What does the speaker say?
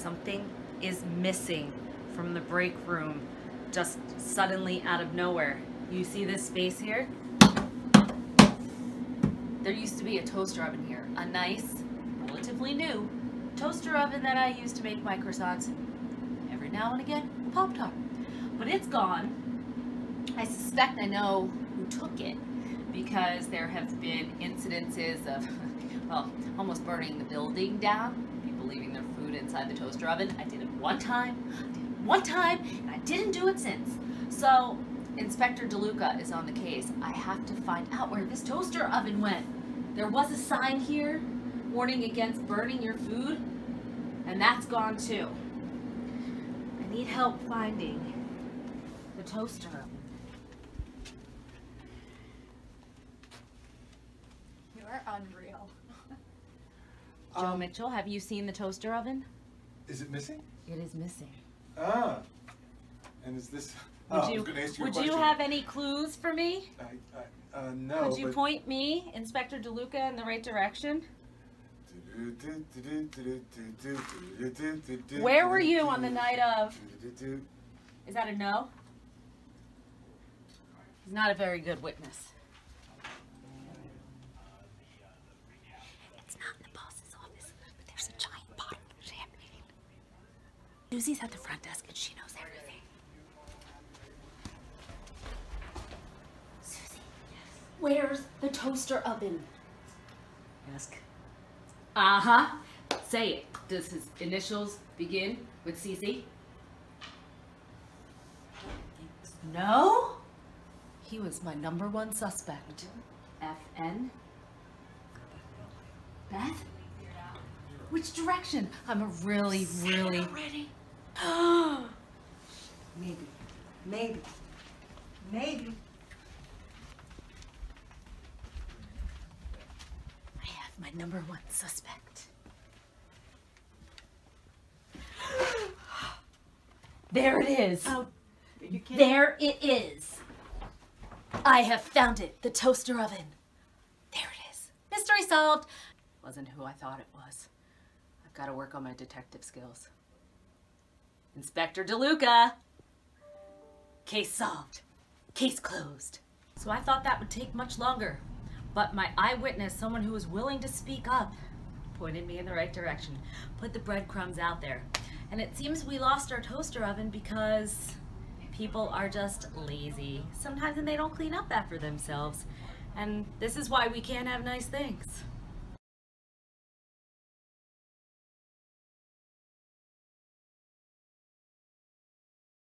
something is missing from the break room just suddenly out of nowhere. You see this space here? There used to be a toaster oven here, a nice, relatively new toaster oven that I used to make my croissants, every now and again, Pop-Tart. But it's gone. I suspect I know who took it because there have been incidences of, well, almost burning the building down, people leaving their food inside the toaster oven. I did it one time, and I didn't do it since. So Inspector DeLuca is on the case. I have to find out where this toaster oven went. There was a sign here warning against burning your food, and that's gone too. I need help finding the toaster oven. You are unreal. Joe Mitchell, have you seen the toaster oven? Is it missing? It is missing. Ah. And is this... Would you have any clues for me? No. Could you point me, Inspector DeLuca, in the right direction? Where were you on the night of? Is that a no? He's not a very good witness. It's not in the boss's office, but there's a giant bottle of champagne. Susie's at the front desk and she knows everything. Susie, where's the toaster oven? Ask. Uh-huh. Say it. Does his initials begin with CC? No? He was my #1 suspect. FN? Beth? Which direction? I'm a really... Ready? Maybe. I have my #1 suspect. There it is. Oh, you kidding? There it is. I have found it. The toaster oven. There it is. Mystery solved. Wasn't who I thought it was. I've got to work on my detective skills. Inspector DeLuca. Case solved. Case closed. So I thought that would take much longer. But my eyewitness, someone who was willing to speak up, pointed me in the right direction, put the breadcrumbs out there. And it seems we lost our toaster oven because people are just lazy. Sometimes they don't clean up after themselves. And this is why we can't have nice things.